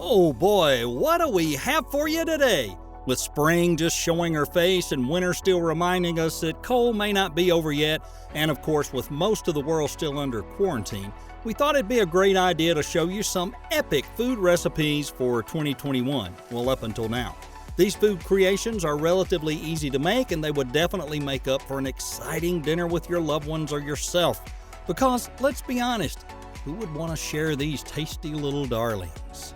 Oh boy, what do we have for you today? With spring just showing her face and winter still reminding us that cold may not be over yet, and of course with most of the world still under quarantine, we thought it'd be a great idea to show you some epic food recipes for 2021, well up until now. These food creations are relatively easy to make, and they would definitely make up for an exciting dinner with your loved ones or yourself. Because, let's be honest, who would want to share these tasty little darlings?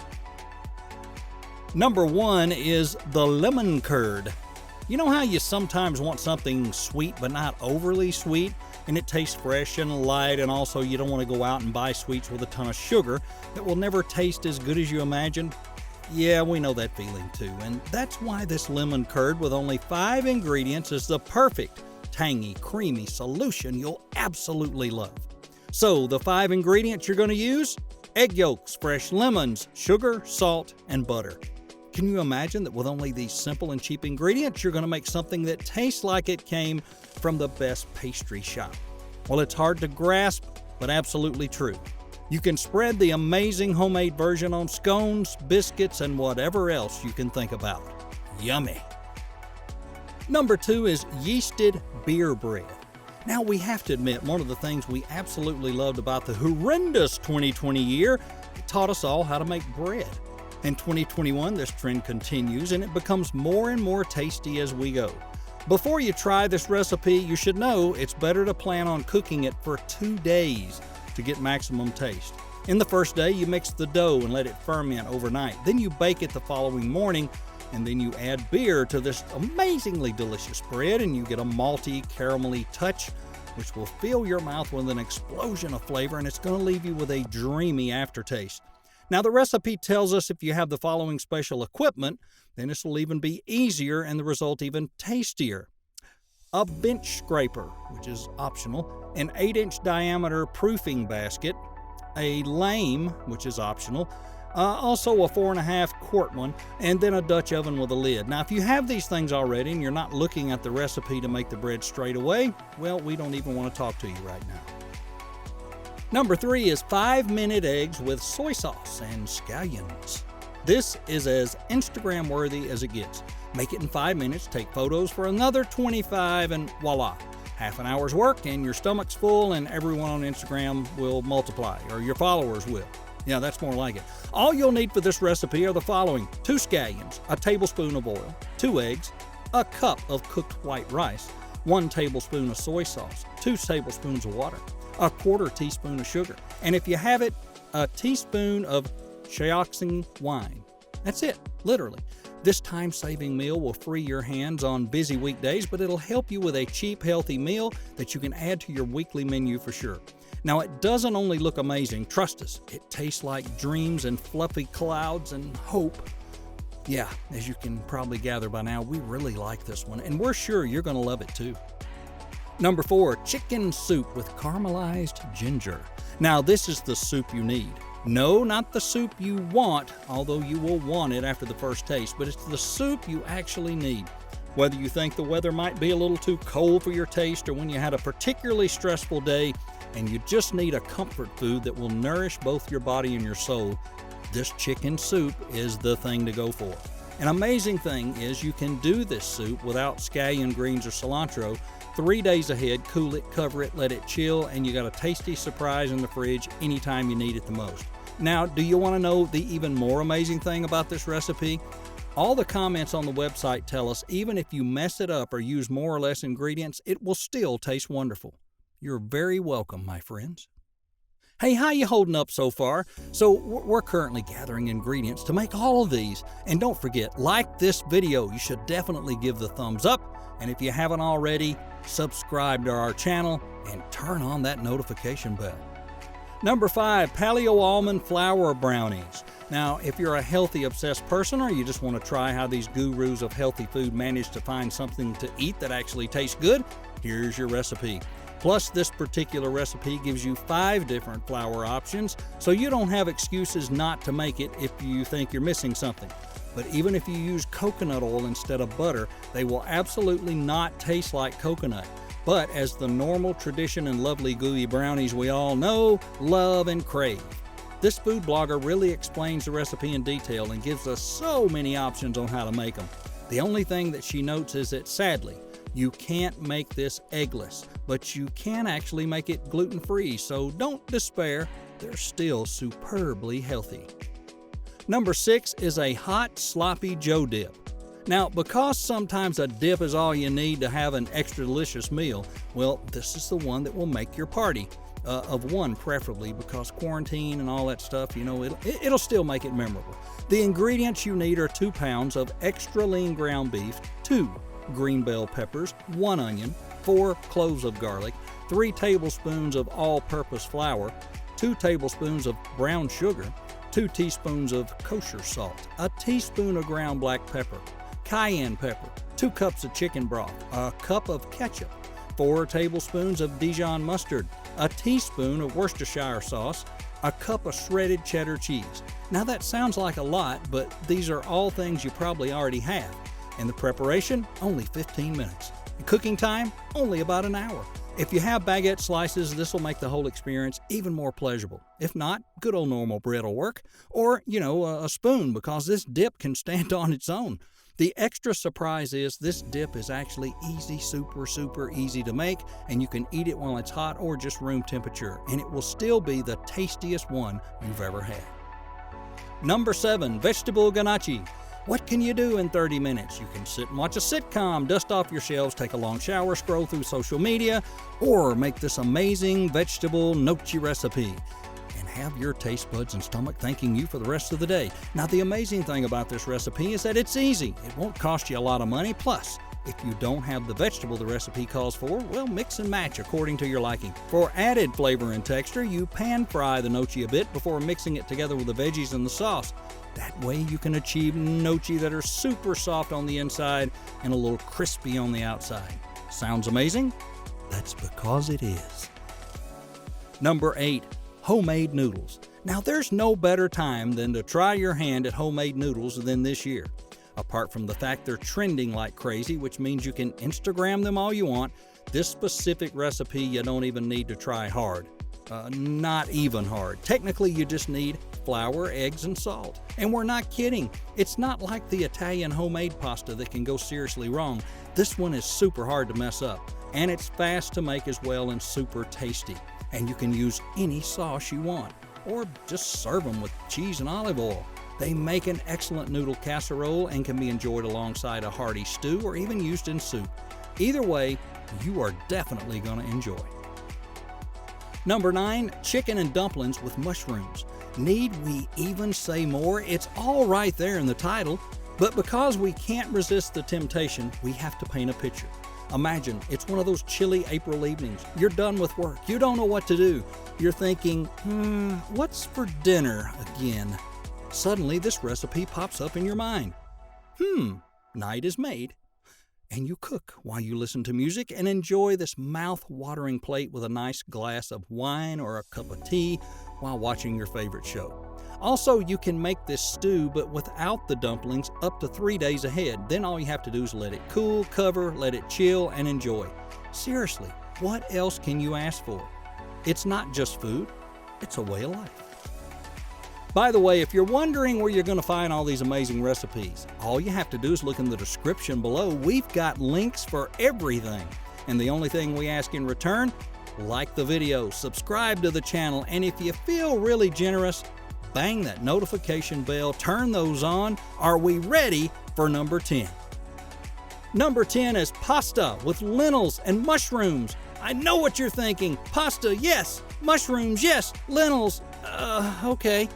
Number 1 is the lemon curd. You know how you sometimes want something sweet but not overly sweet, and it tastes fresh and light, and also you don't want to go out and buy sweets with a ton of sugar that will never taste as good as you imagined? Yeah, we know that feeling too, and that's why this lemon curd with only 5 ingredients is the perfect tangy, creamy solution you'll absolutely love. So, the 5 ingredients you're going to use? Egg yolks, fresh lemons, sugar, salt, and butter. Can you imagine that with only these simple and cheap ingredients, you're going to make something that tastes like it came from the best pastry shop? Well, it's hard to grasp, but absolutely true. You can spread the amazing homemade version on scones, biscuits, and whatever else you can think about. Yummy! Number 2 is yeasted beer bread. Now, we have to admit, one of the things we absolutely loved about the horrendous 2020 year, it taught us all how to make bread. In 2021, this trend continues, and it becomes more and more tasty as we go. Before you try this recipe, you should know it's better to plan on cooking it for 2 days to get maximum taste. In the first day, you mix the dough and let it ferment overnight. Then you bake it the following morning, and then you add beer to this amazingly delicious bread, and you get a malty, caramelly touch, which will fill your mouth with an explosion of flavor, and it's going to leave you with a dreamy aftertaste. Now, the recipe tells us if you have the following special equipment, then this will even be easier and the result even tastier. A bench scraper, which is optional, an 8-inch diameter proofing basket, a lame, which is optional, also a 4.5 quart one, and then a Dutch oven with a lid. Now, if you have these things already and you're not looking at the recipe to make the bread straight away, well, we don't even want to talk to you right now. Number 3 is 5-minute eggs with soy sauce and scallions. This is as Instagram worthy as it gets. Make it in 5 minutes, take photos for another 25, and voila. Half an hour's work and your stomach's full, and everyone on Instagram will multiply, or your followers will. Yeah, that's more like it. All you'll need for this recipe are the following: 2 scallions, a tablespoon of oil, 2 eggs, a cup of cooked white rice, 1 tablespoon of soy sauce, 2 tablespoons of water, a 1/4 teaspoon of sugar, and if you have it, a teaspoon of Shaoxing wine. That's it, literally. This time-saving meal will free your hands on busy weekdays, but it'll help you with a cheap, healthy meal that you can add to your weekly menu for sure. Now, it doesn't only look amazing, trust us, it tastes like dreams and fluffy clouds and hope. Yeah, as you can probably gather by now, we really like this one, and we're sure you're going to love it too. Number 4, chicken soup with caramelized ginger. Now, this is the soup you need. No, not the soup you want, although you will want it after the first taste, but it's the soup you actually need. Whether you think the weather might be a little too cold for your taste, or when you had a particularly stressful day and you just need a comfort food that will nourish both your body and your soul, this chicken soup is the thing to go for. An amazing thing is you can do this soup without scallion greens or cilantro. 3 days ahead, cool it, cover it, let it chill, and you got a tasty surprise in the fridge anytime you need it the most. Now, do you want to know the even more amazing thing about this recipe? All the comments on the website tell us even if you mess it up or use more or less ingredients, it will still taste wonderful. You're very welcome, my friends. Hey, how you holding up so far? So we're currently gathering ingredients to make all of these. And don't forget, like this video. You should definitely give the thumbs up. And if you haven't already, subscribe to our channel and turn on that notification bell. Number 5, Paleo almond flour brownies. Now, if you're a healthy obsessed person or you just want to try how these gurus of healthy food manage to find something to eat that actually tastes good, here's your recipe. Plus, this particular recipe gives you 5 different flour options, so you don't have excuses not to make it if you think you're missing something. But even if you use coconut oil instead of butter, they will absolutely not taste like coconut. But as the normal tradition and lovely gooey brownies we all know, love, and crave. This food blogger really explains the recipe in detail and gives us so many options on how to make them. The only thing that she notes is that sadly, you can't make this eggless, but you can actually make it gluten-free, so don't despair, they're still superbly healthy. Number 6 is a hot, sloppy Joe dip. Now, because sometimes a dip is all you need to have an extra delicious meal, well, this is the one that will make your party. Of one preferably, because quarantine and all that stuff, it'll still make it memorable. The ingredients you need are 2 pounds of extra lean ground beef, 2 green bell peppers, 1 onion, 4 cloves of garlic, 3 tablespoons of all-purpose flour, 2 tablespoons of brown sugar, 2 teaspoons of kosher salt, a teaspoon of ground black pepper, cayenne pepper, 2 cups of chicken broth, a cup of ketchup, 4 tablespoons of Dijon mustard, a teaspoon of Worcestershire sauce, a cup of shredded cheddar cheese. Now that sounds like a lot, but these are all things you probably already have. And the preparation, only 15 minutes. And cooking time, only about an hour. If you have baguette slices, this will make the whole experience even more pleasurable. If not, good old normal bread will work. Or, a spoon, because this dip can stand on its own. The extra surprise is this dip is actually super easy to make, and you can eat it while it's hot or just room temperature, and it will still be the tastiest one you've ever had. Number 7, vegetable gnocchi. What can you do in 30 minutes? You can sit and watch a sitcom, dust off your shelves, take a long shower, scroll through social media, or make this amazing vegetable gnocchi recipe and have your taste buds and stomach thanking you for the rest of the day. Now, the amazing thing about this recipe is that it's easy. It won't cost you a lot of money. Plus, if you don't have the vegetable the recipe calls for, well, mix and match according to your liking. For added flavor and texture, you pan fry the gnocchi a bit before mixing it together with the veggies and the sauce. That way you can achieve gnocchi that are super soft on the inside and a little crispy on the outside. Sounds amazing? That's because it is. Number 8, homemade noodles. Now, there's no better time than to try your hand at homemade noodles than this year. Apart from the fact they're trending like crazy, which means you can Instagram them all you want, this specific recipe you don't even need to try hard. Not even hard. Technically, you just need flour, eggs, and salt. And we're not kidding. It's not like the Italian homemade pasta that can go seriously wrong. This one is super hard to mess up. And it's fast to make as well and super tasty. And you can use any sauce you want. Or just serve them with cheese and olive oil. They make an excellent noodle casserole and can be enjoyed alongside a hearty stew or even used in soup. Either way, you are definitely going to enjoy. Number 9, chicken and dumplings with mushrooms. Need we even say more? It's all right there in the title, but because we can't resist the temptation, we have to paint a picture. Imagine it's one of those chilly April evenings. You're done with work. You don't know what to do. You're thinking, what's for dinner again? Suddenly, this recipe pops up in your mind. Night is made. And you cook while you listen to music and enjoy this mouth-watering plate with a nice glass of wine or a cup of tea while watching your favorite show. Also, you can make this stew, but without the dumplings, up to 3 days ahead. Then all you have to do is let it cool, cover, let it chill, and enjoy. Seriously, what else can you ask for? It's not just food, it's a way of life. By the way, if you're wondering where you're going to find all these amazing recipes, all you have to do is look in the description below. We've got links for everything. And the only thing we ask in return, like the video, subscribe to the channel, and if you feel really generous, bang that notification bell, turn those on. Are we ready for number 10? Number 10 is pasta with lentils and mushrooms. I know what you're thinking. Pasta, yes. Mushrooms, yes. Lentils, okay.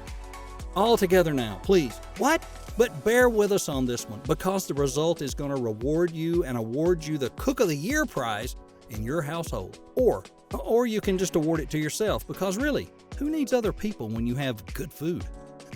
All together now, please. What? But bear with us on this one, because the result is going to reward you and award you the Cook of the Year prize in your household. Or you can just award it to yourself, because really, who needs other people when you have good food?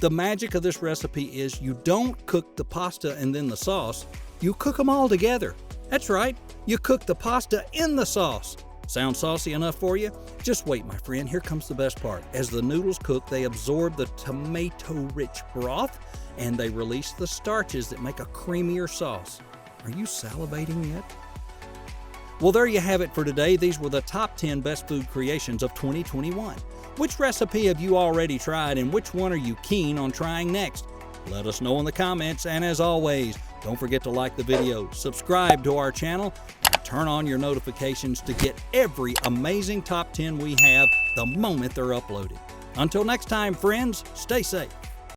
The magic of this recipe is you don't cook the pasta and then the sauce. You cook them all together. That's right. You cook the pasta in the sauce. Sound saucy enough for you? Just wait, my friend. Here comes the best part. As the noodles cook, they absorb the tomato-rich broth, and they release the starches that make a creamier sauce. Are you salivating yet? Well, there you have it for today. These were the top 10 best food creations of 2021. Which recipe have you already tried and which one are you keen on trying next? Let us know in the comments, and as always, don't forget to like the video, subscribe to our channel, and turn on your notifications to get every amazing top 10 we have the moment they're uploaded. Until next time, friends, stay safe.